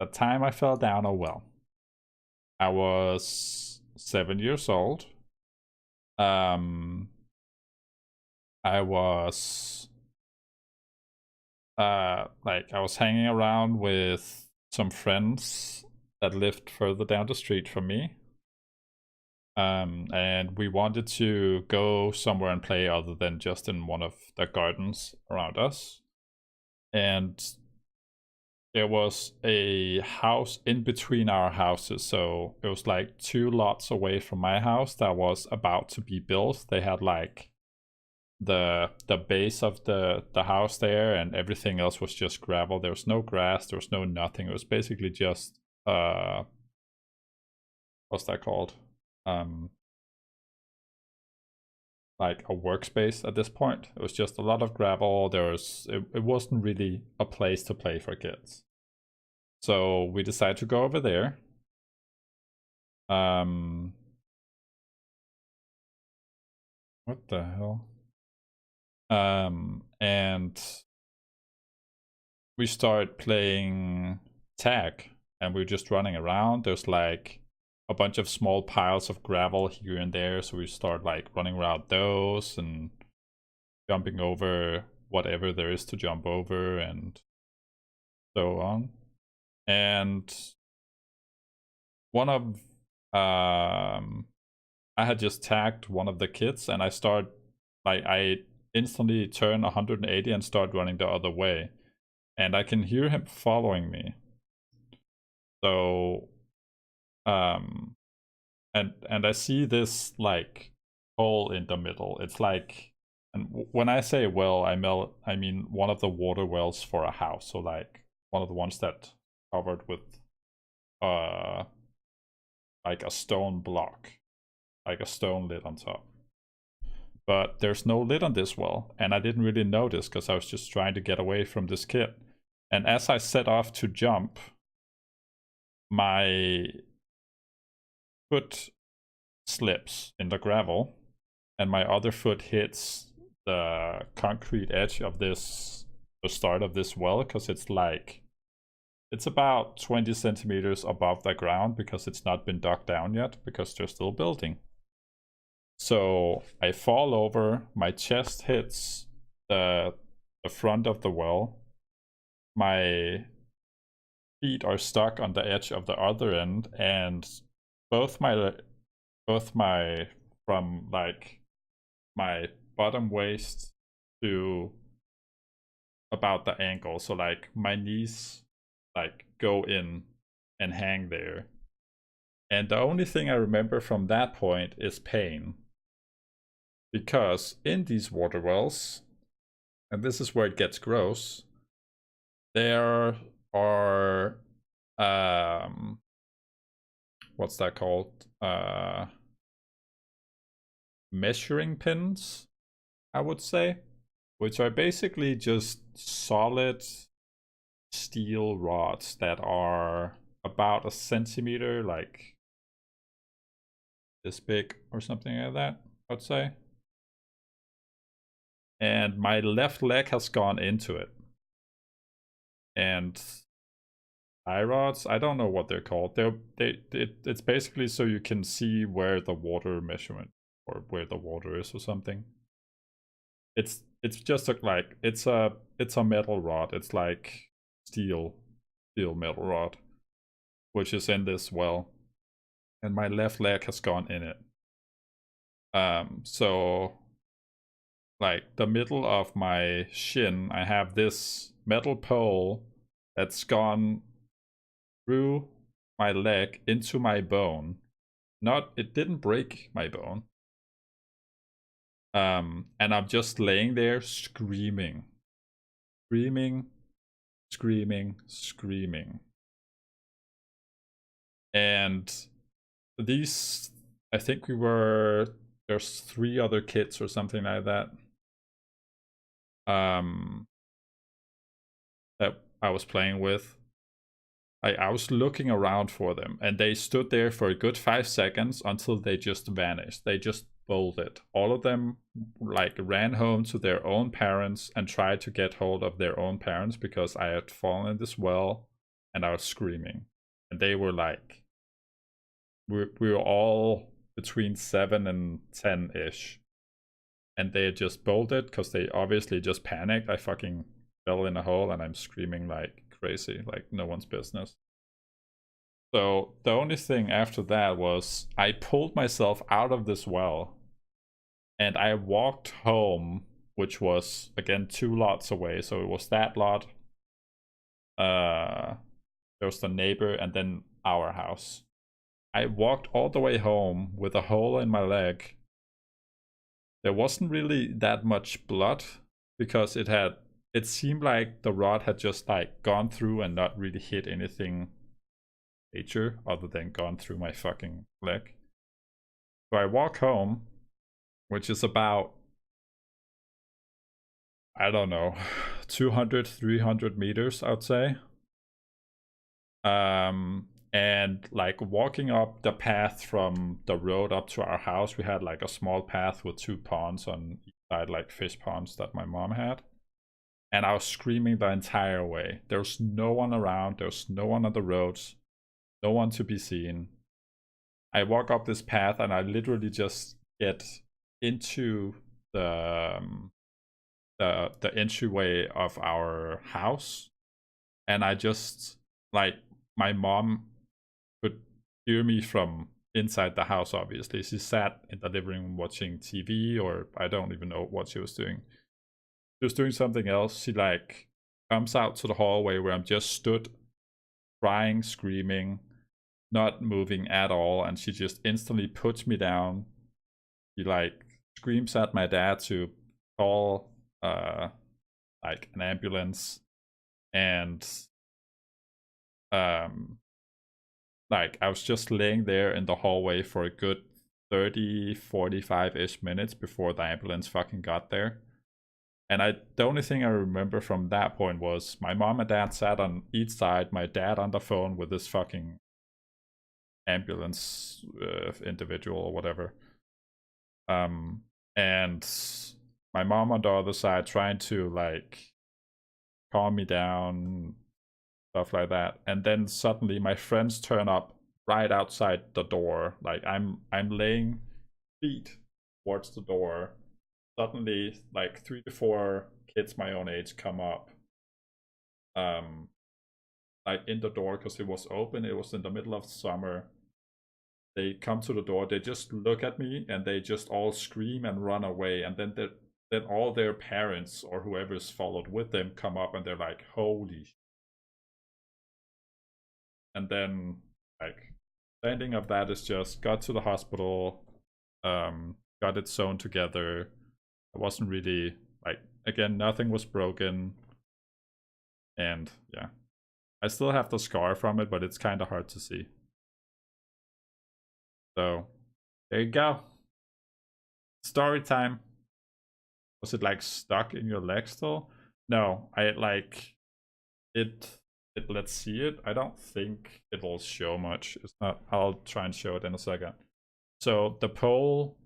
the time I fell down a well. I was 7 years old. Um, I was I was hanging around with some friends that lived further down the street from me. And we wanted to go somewhere and play other than just in one of the gardens around us. And there was a house in between our houses, so it was like 2 lots away from my house that was about to be built. They had like the base of the house there, and everything else was just gravel. There was no grass, there was no nothing. It was basically just what's that called? Like a workspace at this point. It was just a lot of gravel. It wasn't really a place to play for kids. So we decided to go over there. What the hell? And we started playing tag, and we're just running around. There's like a bunch of small piles of gravel here and there, so we start like running around those and jumping over whatever there is to jump over and so on. And one of I had just tagged one of the kids, and I instantly turn 180 and start running the other way, and I can hear him following me. So and I see this like hole in the middle. It's like, and when I say well, I mean one of the water wells for a house. So like one of the ones that covered with like a stone block, like a stone lid on top. But there's no lid on this well, and I didn't really notice because I was just trying to get away from this kid. And as I set off to jump, my foot slips in the gravel, and my other foot hits the concrete edge of the start of this well, because it's about 20 centimeters above the ground, because it's not been dug down yet, because they're still building. So I fall over, my chest hits the front of the well, my feet are stuck on the edge of the other end, and both my from like my bottom waist to about the ankle, so like my knees like go in and hang there. And the only thing I remember from that point is pain, because in these water wells, and this is where it gets gross, there are what's that called, measuring pins, I would say, which are basically just solid steel rods that are about a centimeter, like this big or something like that, I'd say. And my left leg has gone into it. And tie rods, I don't know what they're called. It's basically so you can see where the water measurement, or where the water is or something. It's just like it's a metal rod. It's like steel metal rod, which is in this well, and my left leg has gone in it. So like the middle of my shin, I have this metal pole that's gone through my leg into my bone. It didn't break my bone. And I'm just laying there screaming. And these, I think there's 3 other kids or something like that. That I was playing with. I was looking around for them, and they stood there for a good 5 seconds until they just vanished. They just bolted. All of them like ran home to their own parents and tried to get hold of their own parents, because I had fallen in this well. and I was screaming. And they were like, we were all between 7 and 10-ish. And they just bolted because they obviously just panicked. I fucking fell in a hole and I'm screaming like crazy, like no one's business. So the only thing after that was I pulled myself out of this well and I walked home, which was again 2 lots away. So it was that lot, there was the neighbor, and then our house. I walked all the way home with a hole in my leg. There wasn't really that much blood because it seemed like the rod had just like gone through and not really hit anything major other than gone through my fucking leg. So I walk home, which is about, I don't know, 200, 300 meters, I'd say. And like walking up the path from the road up to our house, we had like a small path with 2 ponds on each side, like fish ponds that my mom had. And I was screaming the entire way. There was no one around, there was no one on the roads, no one to be seen. I walk up this path and I literally just get into the entryway of our house, and I just, like, my mom could hear me from inside the house. Obviously she sat in the living room watching TV, or I don't even know what she was doing. She was doing something else. She like comes out to the hallway where I'm just stood crying, screaming, not moving at all, and she just instantly puts me down. She like screams at my dad to call like an ambulance, and like I was just laying there in the hallway for a good 30 45-ish minutes before the ambulance fucking got there. And the only thing I remember from that point was my mom and dad sat on each side, my dad on the phone with this fucking ambulance individual or whatever, and my mom on the other side trying to like calm me down, stuff like that. And then suddenly my friends turn up right outside the door. Like I'm laying feet towards the door. Suddenly like 3 to 4 kids my own age come up, like in the door because it was open. It was in the middle of summer. They come to the door, they just look at me and they just all scream and run away. And then all their parents or whoever's followed with them come up and they're like, holy shit. And then like the ending of that is just got to the hospital, got it sewn together. It wasn't really like, again, nothing was broken. And yeah, I still have the scar from it, but it's kind of hard to see. So there you go. Story time. Was it like stuck in your leg still? No, I like it. Let's see it. I don't think it will show much. It's not. I'll try and show it in a second. So the pole.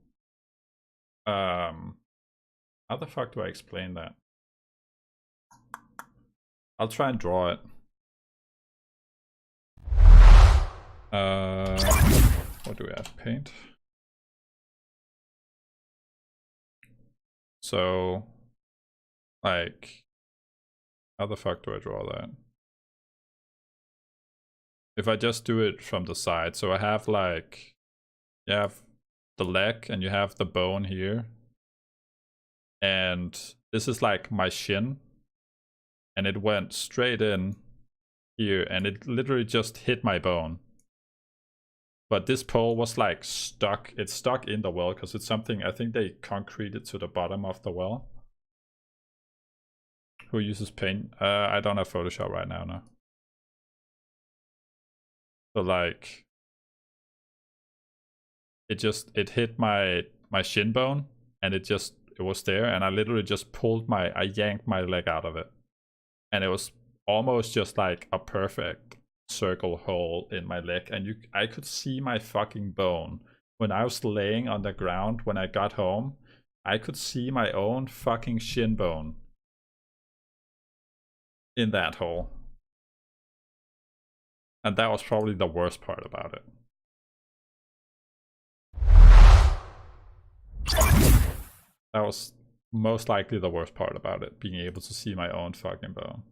How the fuck do I explain that? I'll try and draw it. What do we have? Paint. So, like, how the fuck do I draw that? If I just do it from the side, so I have like, you have the leg and you have the bone here, and this is like my shin, and it went straight in here and it literally just hit my bone. But this pole was like stuck. It's stuck in the well because it's something, I think they concreted to the bottom of the well. Who uses paint? I don't have Photoshop right now, no. So like, it hit my shin bone and it was there, and I literally just I yanked my leg out of it. And it was almost just like a perfect circle hole in my leg, and I could see my fucking bone. When I was laying on the ground when I got home, I could see my own fucking shin bone in that hole. And that was probably the worst part about it. That was most likely the worst part about it, being able to see my own fucking bone.